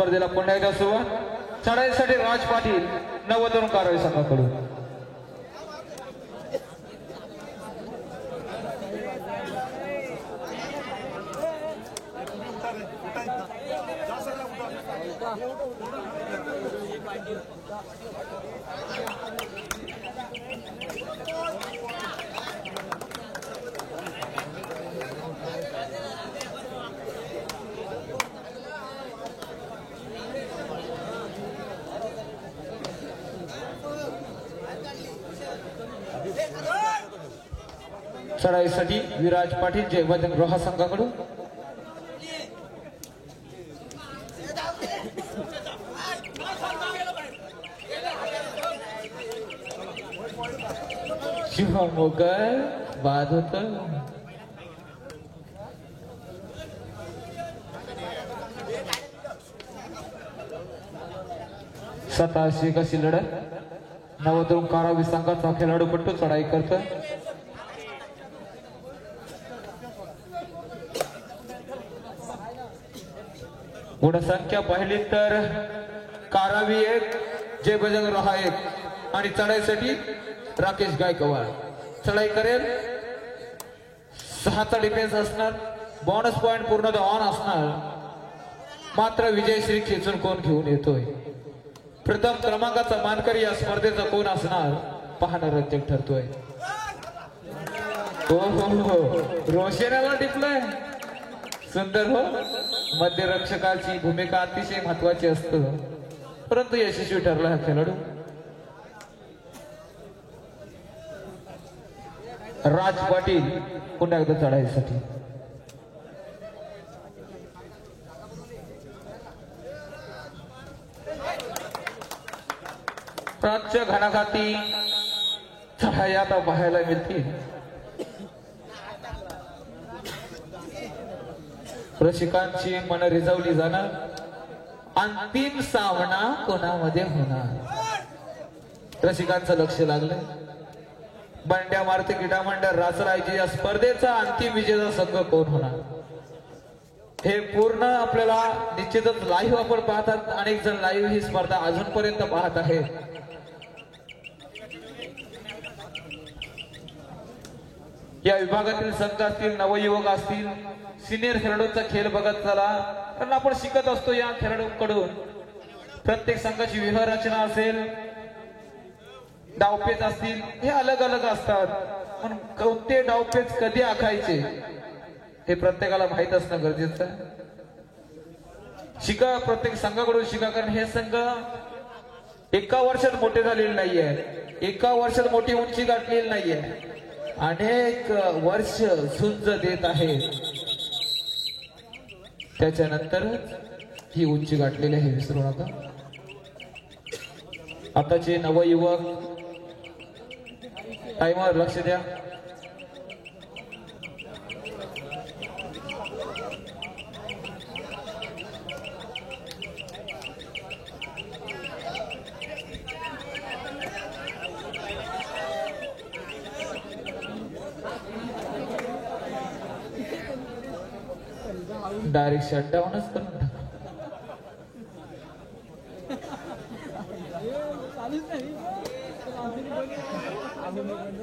स्पर्धेला पुन्हा एकदा सुरुवात चढाईसाठी राज पाटील नवतरुण कारवाई संघाकडून चढाईसाठी विराज पाटील जय बजरंग रोहा संघाकडून शिवा मोगल बाद होत सताशी कशी लढत नवतरुण कारवाई संघाचा खेळाडूपट्टू चढाई करतो गुणसंख्या पाहिली तर कारवाई 1 जय बजरंग रोहा 1 आणि चढाईसाठी राकेश गायकवाड चढाई करेल 6चा डिफेन्स असणार बोनस पॉइंट पूर्ण ऑन असणार मात्र विजयश्री खेचून कोण घेऊन येतोय प्रथम क्रमांकाचा मानकरी या स्पर्धेचा कोण असणार पाहणं रंजक ठरतोय हो रोशनाला टिपलंय सुंदर हो मध्यरक्षकाची भूमिका अतिशय महत्वाची असते परंतु यशस्वी ठरला हा खेळाडू राज पाटील पुन्हा एकदा चढाईसाठी राज्य घणाघाती चढाई आता पाहायला मिळतील रसिकांची मन रिझवली जाणार अंतिम सामना कोणामध्ये होणार रसिकांचं लक्ष लागलं बंड्या मारुती क्रीडा मंडळ रासरायची या स्पर्धेचा अंतिम विजेता संघ कोण होणार हे पूर्ण आपल्याला निश्चितच लाईव्ह आपण पाहतात अनेक जण लाईव्ह ही स्पर्धा अजूनपर्यंत पाहत आहेत या विभागातील संघ असतील नवयुवक असतील सिनियर खेळाडूंचा खेळ बघत चला कारण आपण शिकत असतो या खेळाडूंकडून प्रत्येक संघाची व्यूहरचना असेल डावपेच असतील हे अलग अलग असतात पण कोणते डावपेच कधी आखायचे हे प्रत्येकाला माहित असणं गरजेचं आहे शिका प्रत्येक संघाकडून शिका कारण हे संघ एका वर्षात मोठे झालेले नाहीये एका वर्षात मोठी उंची गाठलेली नाहीये अनेक वर्ष झुंज देत आहे त्याच्यानंतर ही उंची गाठलेली आहे विसरू नका आताचे नवयुवक टाइमवर लक्ष द्या डायरेक्ट शटडाऊनच करून टाका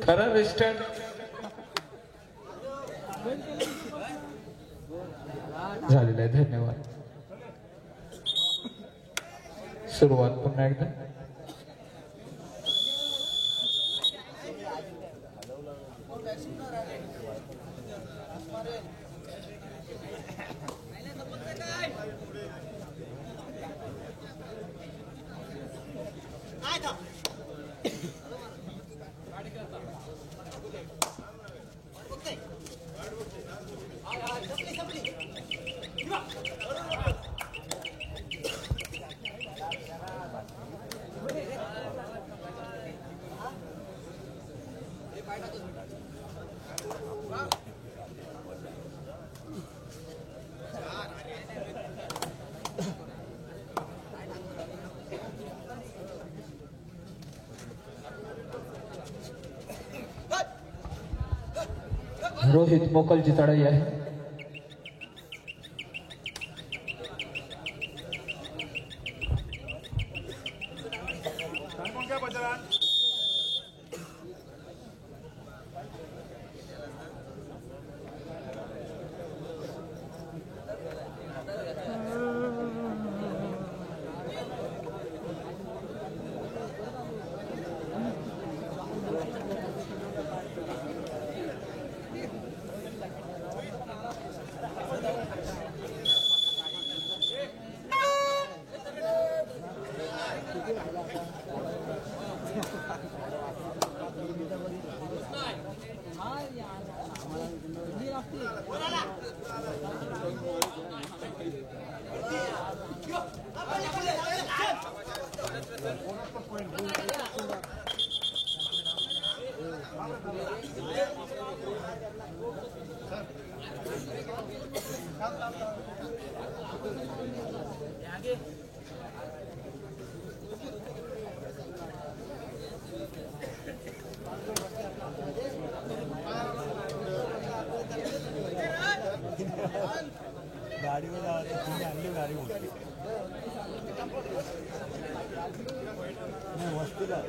खरं रिस्टर्न झालेलं आहे धन्यवाद सुरुवात पुन्हा एकदा रोहित मोकलची चढाई आहे गाड़ी में जा रहे हैं गाड़ी मोठी नाही वस्तूला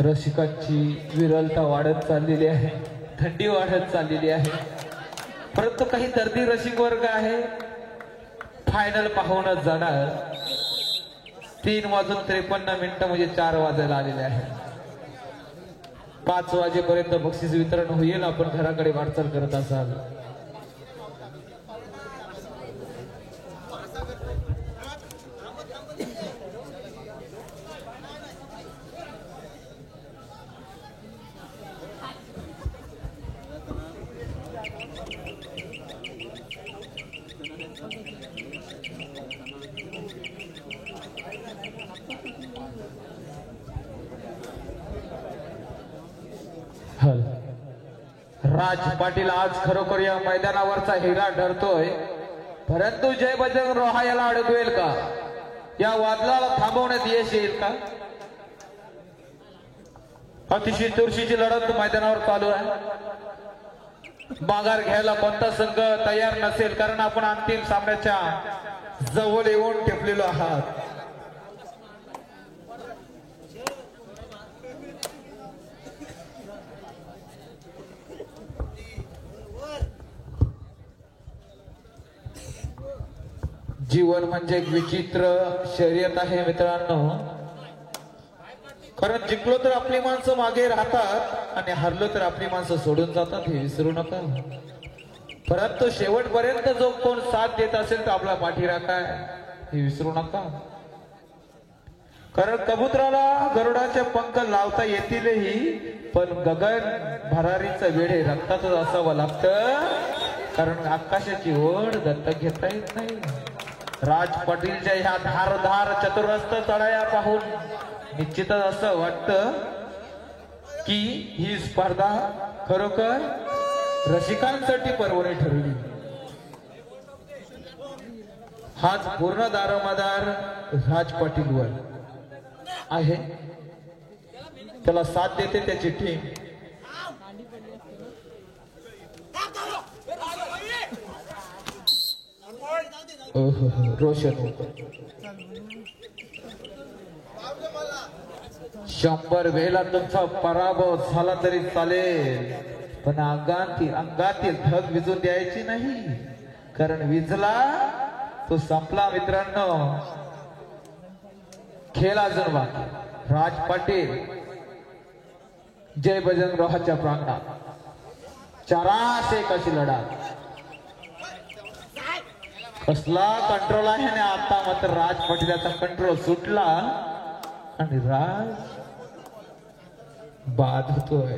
रसिकांची विरलता वाढत चाललेली आहे, थंडी वाढत चाललेली आहे, परंतु काही दर्दी रसिक वर्ग आहे फायनल पाहूनच जाणार। 3:53 म्हणजे 4 वाजायला आलेले आहे। 5 वाजेपर्यंत बक्षीस वितरण होईल, आपण घराकडे वाटचाल करत असाल। राज पाटील आज खरोखर या मैदानावरचा हिरा ठरतोय, परंतु जय बजरंग रोहा याला अडकवेल का? या वादळाला थांबवण्यात यश येईल का? अतिशय चुरशीची लढत मैदानावर चालू आहे। माघार घ्यायला कोणता संघ तयार नसेल, कारण आपण अंतिम सामन्याच्या जवळ येऊन ठेपलेलो आहात। जीवन म्हणजे एक विचित्र शर्यत आहे मित्रांनो, कारण जिंकलो तर आपली माणसं मागे राहतात आणि हरलो तर आपली माणसं सोडून जातात, हे विसरू नका। परंतु शेवटपर्यंत जो कोण साथ देत असेल तर आपला पाठीराखा आहे, हे विसरू नका। कारण कबुतराला गरुडाचे पंख लावता येतीलही, पण गगन भरारीचं वेढे रक्तातच असावं लागतं, कारण आकाशाची ओढ दत्तक घेता येत नाही। राज पाटीलच्या ह्या धारधार चतुरस्र तळाया पाहून निश्चितच असं वाटतं की ही स्पर्धा खरोखर रसिकांसाठी पर्वणी ठरली। हाच पूर्ण दारोमदार राज पाटीलवर आहे, त्याला साथ देते त्याची टीम। रोशन 100 वेळेला तुमचा पराभव झाला तरी चालेल, पण अंगातील धग विजून द्यायची नाही, कारण विजला तो संपला मित्रांनो। खेळ अजून बाकी। राज पाटील जय बजरंग रोहाच्या प्रांगणात 4-1 अशी लढत। कसला कंट्रोल आहे आणि आता मात्र राज पाटीलचा कंट्रोल सुटला आणि राज बाद होतोय।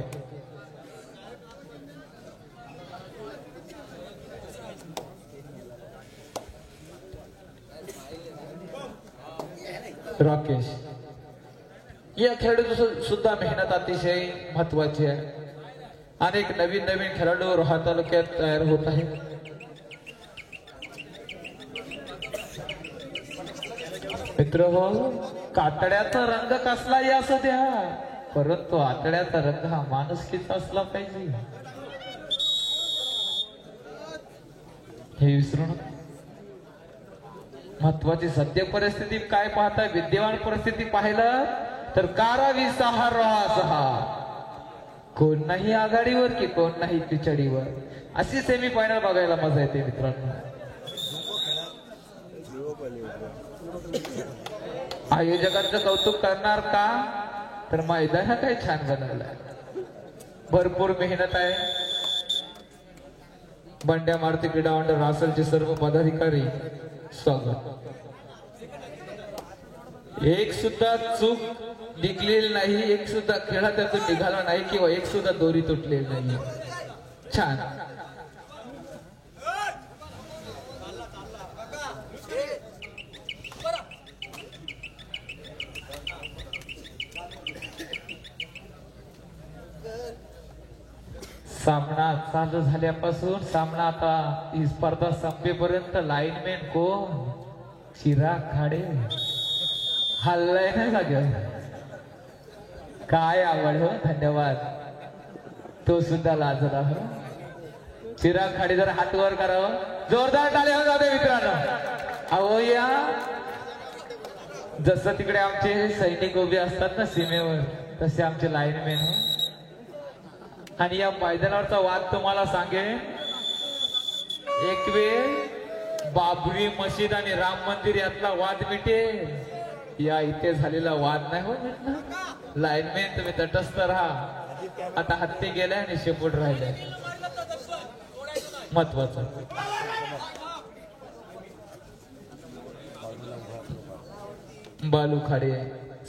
राकेश या खेळाडूची सुद्धा मेहनत अतिशय महत्वाची आहे। अनेक नवीन खेळाडू रोहा तालुक्यात तयार होत आहेत। मित्र हो, कातड्याचा रंग कसलाही असू द्या, परंतु आतड्याचा रंग हा माणुसकीचा असला पाहिजे, हे विसरू नका। महत्वाची सद्य परिस्थिती काय पाहताय? विद्यमान परिस्थिती पाहिलं तर 11-20 रोहा 6, कोण नाही आघाडीवर की कोण नाही पिछाडीवर, अशी सेमी फायनल बघायला मजा येते मित्रांनो. आयोजकांचं कौतुक करणार का, तर मैदान काही छान बनवलंय, भरपूर मेहनत आहे. बंड्या मारुती क्रीडा मंडळ रासलचे सर्व पदाधिकारी स्वागत. एक सुद्धा चूक निघलेली नाही, एक सुद्धा खेळा त्यातून निघाला नाही किंवा एक सुद्धा दोरी तुटलेली नाही. छान. सामना चालू झाल्यापासून सामना आता ही स्पर्धा संपेपर्यंत लाईनमॅन कोण, चिराग खाडे हल्लाय ना जागेवर. काय आवड हो, धन्यवाद. तो सुद्धा लाजला हो. चिराग खाडे जर हात वर करावं, जोरदार टाळ्या हो जाते मित्रांनो. अहो या जसं तिकडे आमचे सैनिक उभे असतात ना सीमेवर, तसे आमचे लाईनमॅन हो. आणि या मैदानावरचा वाद तुम्हाला सांगेन, एक वेळ बाबरी मशीद आणि राम मंदिर यातला वाद मिटेल, या इथे झालेला वाद नाही हो मिटणार. लाईनमॅन तुम्ही तटस्थ राहा. आता हत्ती गेलाय आणि शेपूट राहिलाय, महत्वाचं. बालू खाडे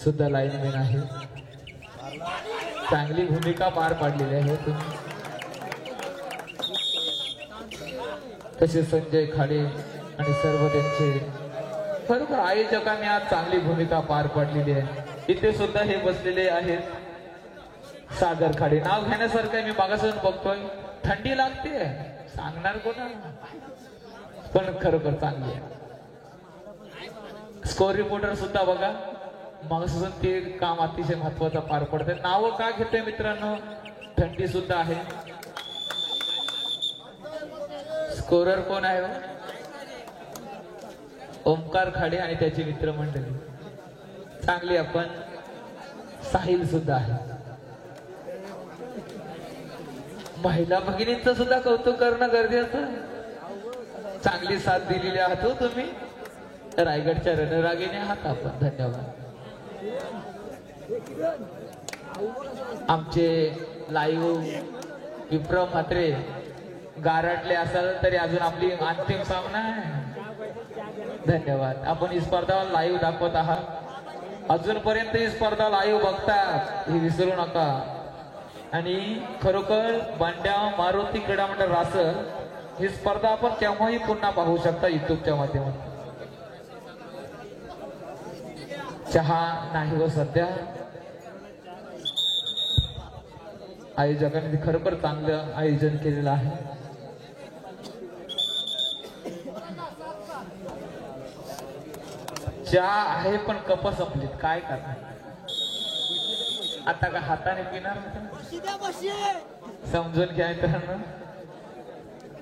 सुद्धा लाईनमॅन आहे, चांगली भूमिका पार पाडलेली आहे तुम्ही. तसे संजय खाडे आणि सर्व त्यांचे खरोखर आयोजकांनी आज चांगली भूमिका पार पाडलेली आहे. इथे सुद्धा हे बसलेले आहेत सागर खाडे. नाव घेण्यासारखं आहे, मी मागासून बघतोय. थंडी लागते सांगणार कोणा, पण खरोखर चांगली आहे. स्कोर रिपोर्टर सुद्धा बघा, मागासून ते काम अतिशय महत्वाचं पार पडतंय. नाव का घेतोय मित्रांनो, थंडी सुद्धा आहे. स्कोरर कोण आहे, ओमकार खाडे आणि त्याची मित्रमंडळी चांगली. आपण साहिल सुद्धा आहे. महिला भगिनींचं सुद्धा कौतुक करणं गरजेचं. चांगली साथ दिलेली आहात हो तुम्ही, रायगडच्या रणरागिणी आहात आपण. धन्यवाद. आमचे लाईव्ह विक्रम म्हात्रे गारटले असाल तरी अजून आपली अंतिम सामना आहे. धन्यवाद. आपण ही स्पर्धा लाईव्ह दाखवत आहात. अजूनपर्यंत ही स्पर्धा लाईव्ह बघतात हे विसरू नका. आणि खरोखर बंड्या मारुती क्रीडा मंडळ रासर ही स्पर्धा आपण केव्हाही पुन्हा पाहू शकता युट्यूबच्या माध्यमातून. चहा नाही व सध्या आयोजकांनी खरोखर चांगलं आयोजन केलेलं आहे. चहा आहे पण कप संपलीत, काय करणार आता. का हाताने पिणार, समजून घ्या मित्रांनो.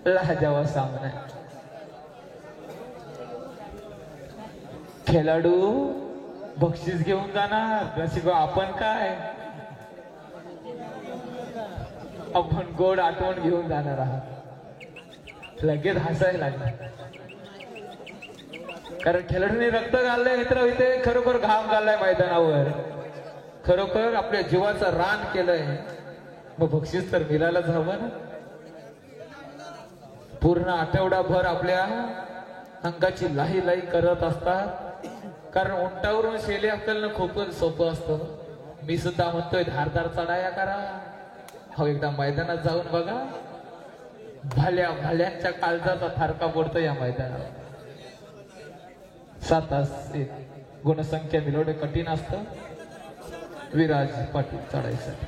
लाजवाब सामना. खेळाडू बक्षीस घेऊन जाणार, रसिक आपण काय, आपण गोड आठवण घेऊन जाणार आहात. लगेच हसायला लागणार, कारण खेळाडूंनी रक्त घाललंय मित्र, इथे खरोखर घाम घाललाय मैदानावर, खरोखर आपल्या जीवाचं रान केलंय. मग बक्षीस तर मिळायलाच हवं ना. पूर्ण आठवडाभर आपल्या अंगाची लाही लाही करत असतात, कारण उंटावरून शेले अक्कलनं खूपच सोपं असतं. मी सुद्धा म्हणतोय धारदार चढाया करा. हो एकदा मैदानात जाऊन बघा, भल्या भल्यांच्या काळजाचा थारका पडतो या मैदानावर. 7 तास गुणसंख्या मिळवणे कठीण असतं. विराज पाटील चढायसाठी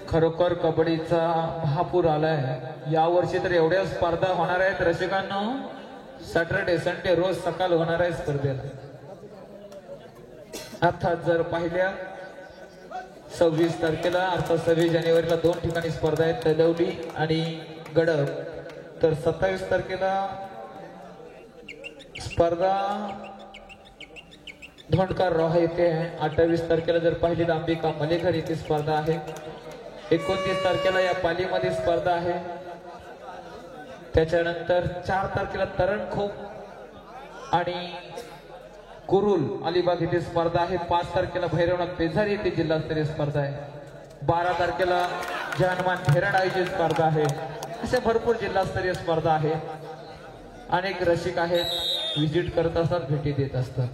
खरोखर कबड्डीचा महापूर आलाय यावर्षी. तर एवढ्या स्पर्धा होणार आहेत रसिकांनो. सॅटर्डे संडे रोज सकाळ होणार आहे स्पर्धेला. अर्थात जर पाहिल्या 26 तारखेला अर्थात 26 जानेवारीला 2 ठिकाणी स्पर्धा आहेत, तलवली आणि गडब. तर 27 तारखेला स्पर्धा धोंडकर रोहा येथे आहे. 28 तारखेला जर पाहिली तर अंबिका मलेकर येथे स्पर्धा आहे. 29 तारखेला या पालीमध्ये स्पर्धा आहे. त्याच्यानंतर 4 तारखेला तरणखोप आणि कुरुल अलिबाग येथे स्पर्धा आहे. 5 तारखेला भैरवनाथ पेझारी येथे जिल्हास्तरीय स्पर्धा आहे. 12 तारखेला जानमान फेरड आयोजित स्पर्धा आहे. अशा भरपूर जिल्हास्तरीय स्पर्धा आहे. अनेक रसिक आहेत, विजिट करत असतात, भेटी देत असतात.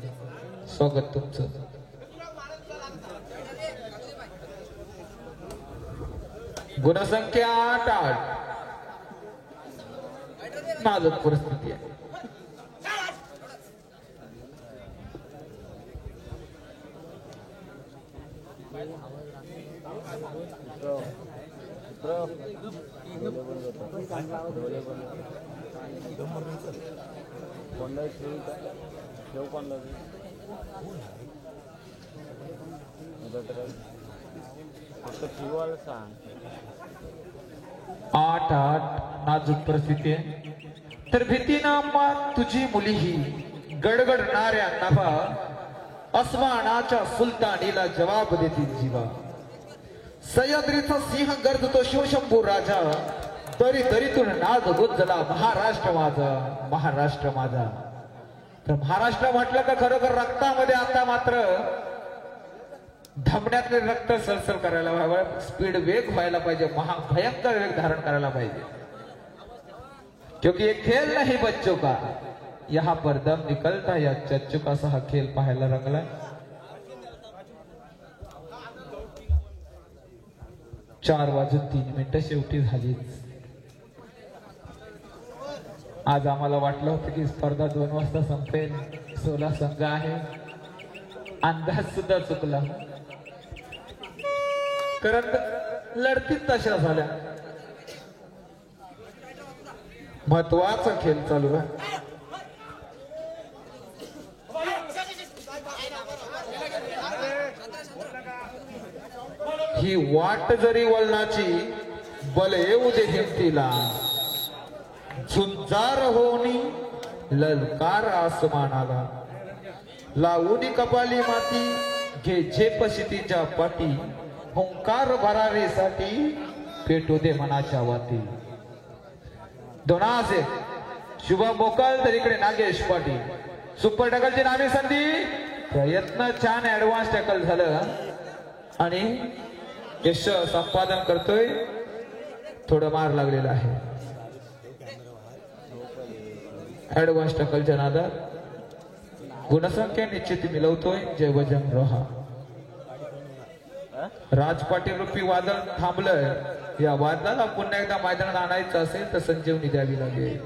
स्वागत तुमचं. गुणसंख्या 8-8. नाजूक परिस्थिती आहे. आठ नाजूक परिस्थिती आहे. तर भीतीनं तुझी मुली ही गडगडणाऱ्या नाभा अस्मानाच्या सुलतानीला जवाब देतील जीवा. सह्याद्रीचा सिंह गर्जतो शिवशंभू राजा. तरी तरीतून नाद गुंजला महाराष्ट्र माझा, महाराष्ट्र माझा. तर महाराष्ट्र म्हटलं का खरोखर रक्तामध्ये आता मात्र धमन्यातले रक्त सरसर करायला हवं. स्पीड वेग व्हायला पाहिजे, भयंकर वेग धारण करायला पाहिजे. क्योंकि ये खेल नहीं बच्चों का, यहाँ पर दम निकलता या चच्चू का. असा हा खेळ पाहायला रंगला. 4:03 शेवटी झालीच. आज आम्हाला वाटलं होतं की स्पर्धा 2 वाजता संपेल. 16 संघ आहे. अंदाज सुद्धा चुकला, कारण लढतीत तशा झाल्या. महत्वाचा खेळ चालू आहे. ही वाट जरी वळणाची बल येऊ दे हिमतीला. झुंजार होनी ललकार आसमानाला. लावूनी कपाली माती घे झेप शितीच्या पाठी. हुंकार भरारीसाठी पेटू दे मनाच्या वाती. दोनासे शुभम मोकल तर इकडे नागेश पाटील. सुपर टॅकलची नामी संधी. प्रयत्न छान ऍडव्हान्स टॅकल झालं आणि यश संपादन करतोय. थोडं मार लागलेला आहे ऍडव्हान्स टॅकलच्या नादात. गुणसंख्या निश्चित मिळवतोय जयवजन रोहा. राज पाटील रूपी वादळ थांबलंय. या वादळाला पुन्हा एकदा मैदानात आणायचं असेल तर संजीवनी द्यावी लागेल.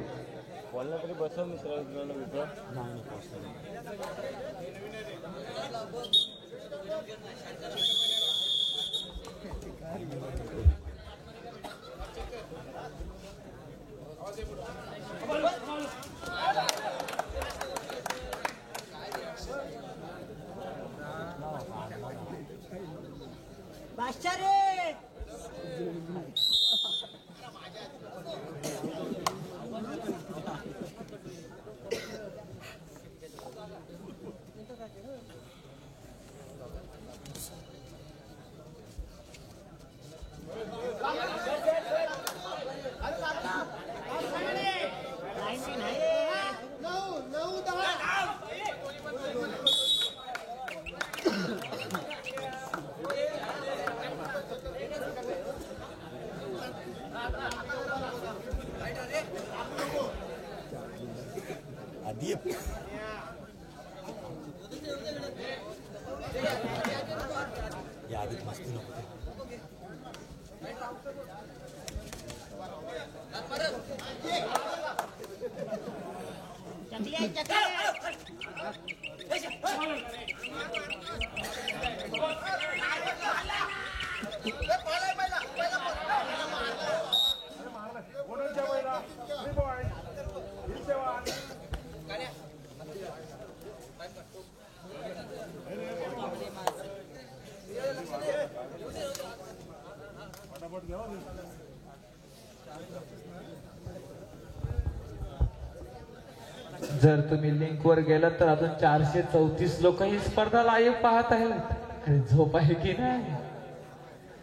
जर तुम्ही लिंक वर गेलात तर अजून 434 लोक ही स्पर्धा लाईव्ह पाहत आहेत. अरे झोप आहे की नाही?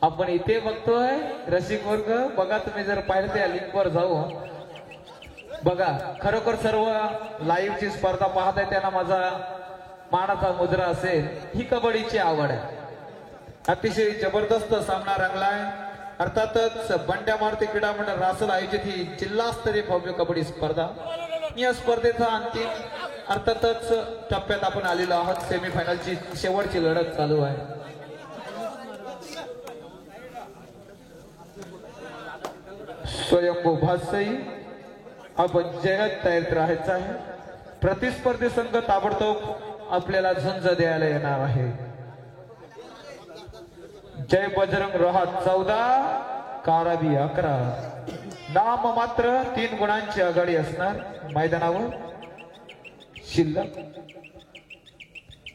आपण इथे बघतोय रसिक वर्ग. बघा तुम्ही जर पाहिलं त्या लिंक वर जाऊ बघा. खरोखर सर्व लाईव्ह ची स्पर्धा पाहत आहे त्यांना माझा मानाचा मुद्रा असेल. ही कबड्डीची आवड आहे. अतिशय जबरदस्त सामना रंगलाय. अर्थातच बंड्या मारुती क्रीडा मंडळ रासुल आयोजित ही जिल्हास्तरीय भव्य कबड्डी स्पर्धा. या स्पर्धेचा अंतिम अर्थातच टप्प्यात आपण आलेलो आहोत. सेमीफायनलची शेवटची लढत चालू आहे. स्वयंभू भासई आपण जयत तयारीत राहायचं आहे. प्रतिस्पर्धी संघ ताबडतोब आपल्याला झुंज द्यायला येणार आहे. जय बजरंग रोहा 14 कारावी 11. नाम मात्र 3 गुणांची आघाडी असणार मैदानावर शिल्लक.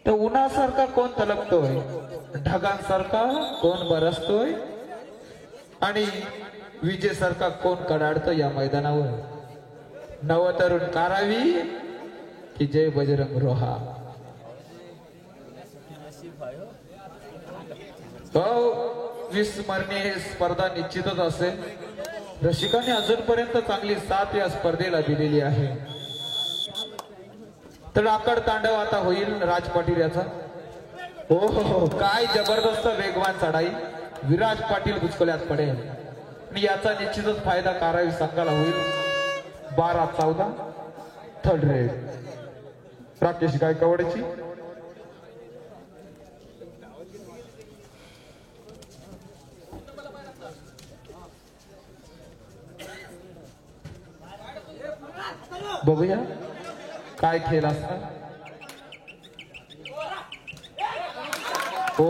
तर उन्हासारखा कोण तलपतोय, ढगांसारखा कोण बरसतोय आणि विजेसारखा कोण कडाडतो या मैदानावर. नवतरुण कारावी की जय बजरंग रोहा. विस्मरणीय स्पर्धा निश्चितच असेल. रसिकांनी अजूनपर्यंत चांगली साथ या स्पर्धेला दिलेली आहे. तर आकड तांडव आता होईल राज पाटील याचा. हो काय जबरदस्त वेगवान चढाई. विराज पाटील बुचकल्यात पडेल आणि याचा निश्चितच फायदा कारावी संघाला होईल. 12-14 थर्ड रेड राकेश गायकवाडची. बघूया काय खेळ असणार. हो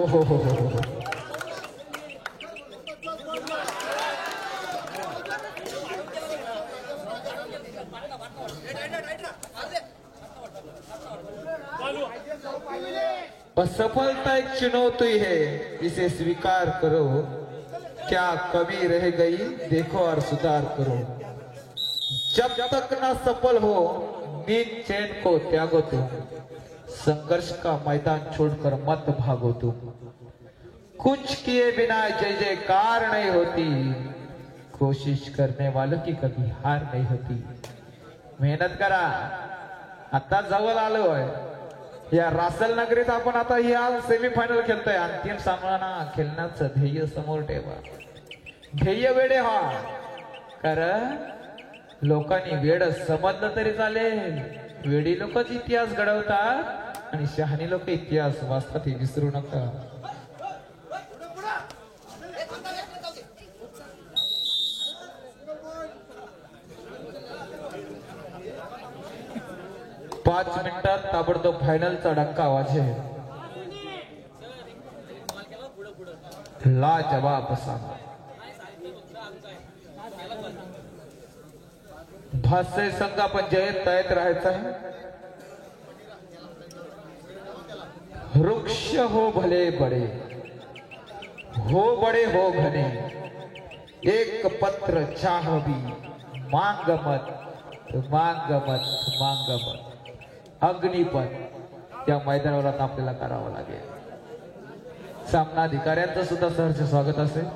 असफलता एक चुनौती है, इसे स्वीकार करो. क्या कमी रह गई देखो और सुधार करो. जब तक ना सफल हो नींद चैन को त्यागो तुम. संघर्ष का मैदान छोड़कर मत भागो तुम. कुछ किए बिना जय जयकार नहीं होती. कोशिश करने वालों की कभी हार नहीं होती. मेहनत करा. आता जवळ आलोय या रासल नगरीत. आपण आता या सेमीफायनल खेळतोय. अंतिम सामना खेळण्याचं ध्येय समोर ठेवा. ध्येय वेडे हा. कारण लोकांनी वेड समजलं तरी चालेल. वेडी लोकच इतिहास घडवतात आणि शहाणी लोक इतिहास वाचतात हे विसरू नका. पाच मिनिटात ताबडतोब फायनलचा डंका वाजेल. लाजवाब असा भाष्य संघ आपण जयत तयात राहायचं आहे. वृक्ष हो भले बडे, हो बडे हो घने. एक पत्र चाह भी मांग मत, मांग मत, मांग मत. अग्निपथ या मैदानावर आता आपल्याला करावं लागेल. सामना अधिकाऱ्यांचं सुद्धा सहर्ष स्वागत असेल.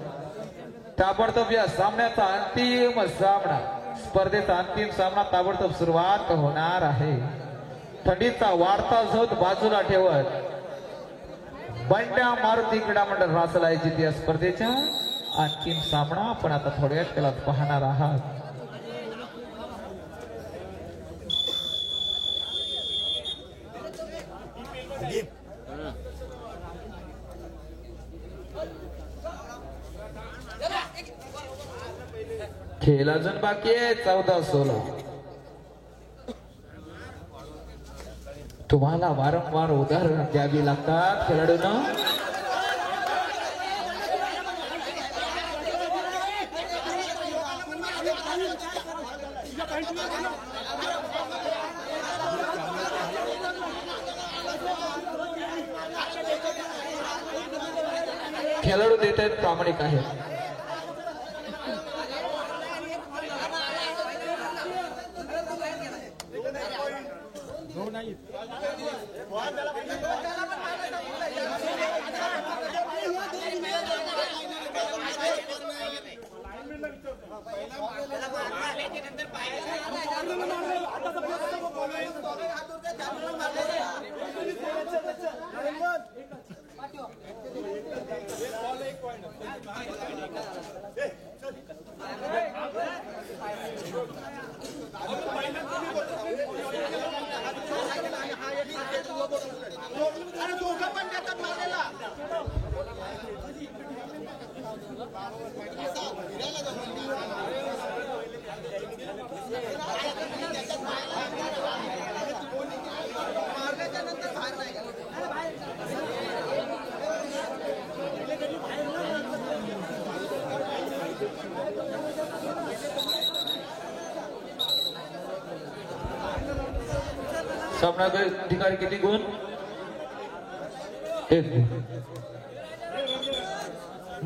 ताबडतोब या सामन्याचा अंतिम सामना, स्पर्धेचा अंतिम सामना ताबडतोब सुरुवात होणार आहे. थंडीचा वाढता झोत बाजूला ठेवत बंड्या मारुती क्रीडा मंडळ रासुल आयोजित या स्पर्धेच्या अंतिम सामना आपण आता थोड्यात त्याला पाहणार आहात. खेळ अजून बाकी आहे. 14-16. तुम्हाला वारंवार उदाहरण द्यावी लागतात खेळाडूंना. खेळाडू देत आहेत, प्रामाणिक आहेत. सामना ठिकाणी किती गुण? 1 गुण.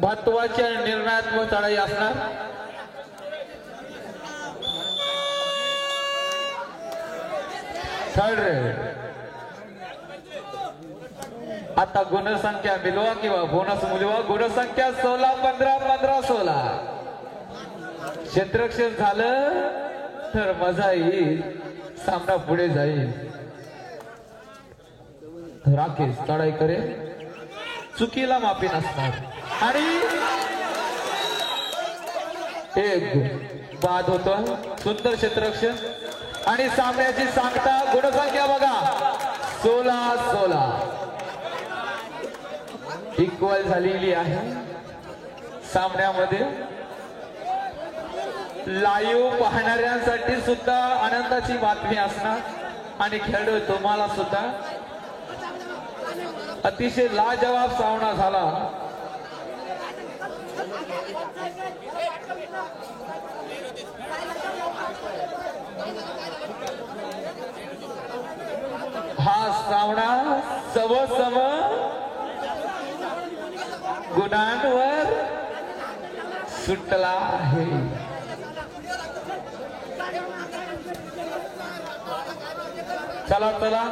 महत्वाची आणि निर्णयात्मक लढाई असणार. Third red. आता गुणसंख्या मिलवा किंवा बोनस मिलवा. गुणसंख्या 16 15 15 16. क्षेत्ररक्षण झालं तर मजा येईल, सामना पुढे जाईल. राकेश लढाई करेल, चुकीला माफी नसणार आणि 1 गुण. बाद होतो. सुंदर क्षेत्ररक्षण आणि सामन्याची सांगता गुणसंख्या बघा 16 16 इक्वल झालेली आहे. सामन्यामध्ये लाईव्ह पाहणाऱ्यांसाठी सुद्धा आनंदाची बातमी असणार आणि खेळ तुम्हाला सुद्धा. अतिशय लाजवाब सामना झाला. हा सामना सम गुणांवर सुटला आहे. चला चला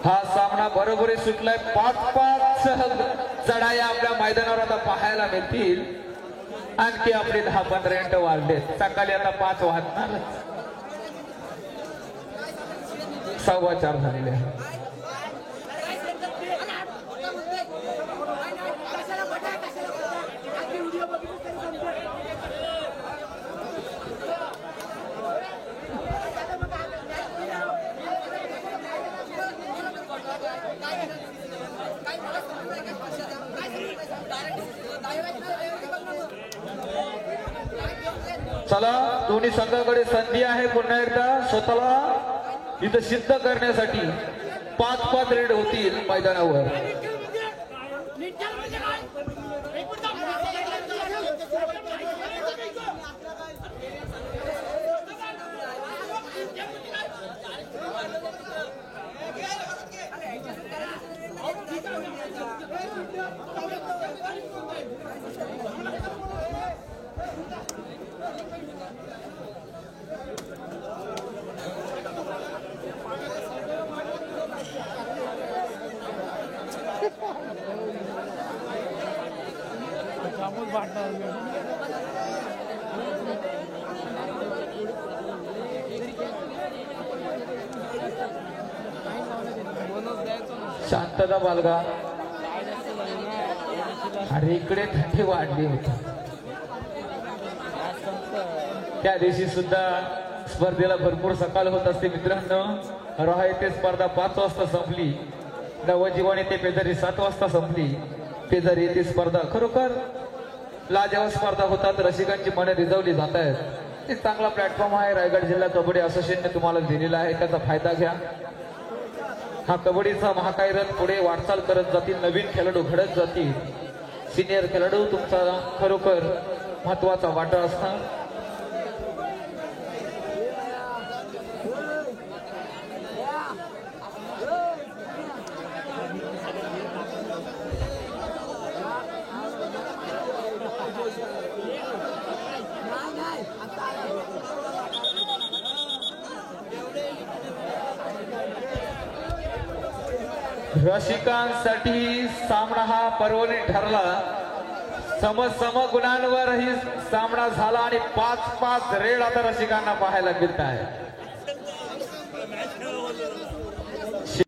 हा सामना बरोबरी सुटलाय. 5-5 चढाया आपल्या मैदानावर आता पाहायला मिळतील. आणखी आपले 10-15 मिनिटं वाढलेत. सकाळी आता 5 वाजणार. 4:15 झालेले आहे. चला दोन्ही संघाकडे संधी आहे पुन्हा एकदा स्वतःला इथं सिद्ध करण्यासाठी. 5-5 रेड होतील मैदानावर. शांतता बाळगा. अरे इकडे थंडी वाढली होती. त्या दिवशी सुद्धा स्पर्धेला भरपूर सकाळ होत असते मित्रांनो. रोहा येथे स्पर्धा 5 वाजता संपली. नवजीवन येथे पेजारी 7 वाजता संपली. पेजारी येथे स्पर्धा खरोखर लाजवाब स्पर्धा होतात. रसिकांची मने रिजवली जात आहेत. एक चांगला प्लॅटफॉर्म आहे रायगड जिल्हा कबड्डी असोसिएशनने तुम्हाला दिलेला आहे. त्याचा फायदा घ्या. हा कबड्डीचा महाकाय रथ पुढे वाटचाल करत जातील. नवीन खेळाडू घडत जातील. सिनियर खेळाडू तुमचा खरोखर महत्वाचा वाटा असणार. रसिकांसाठी सामना हा पर्वणी ठरला. सम गुणांवर ही सामना झाला आणि 5-5 रेड आता रसिकांना पाहायला मिळत आहे.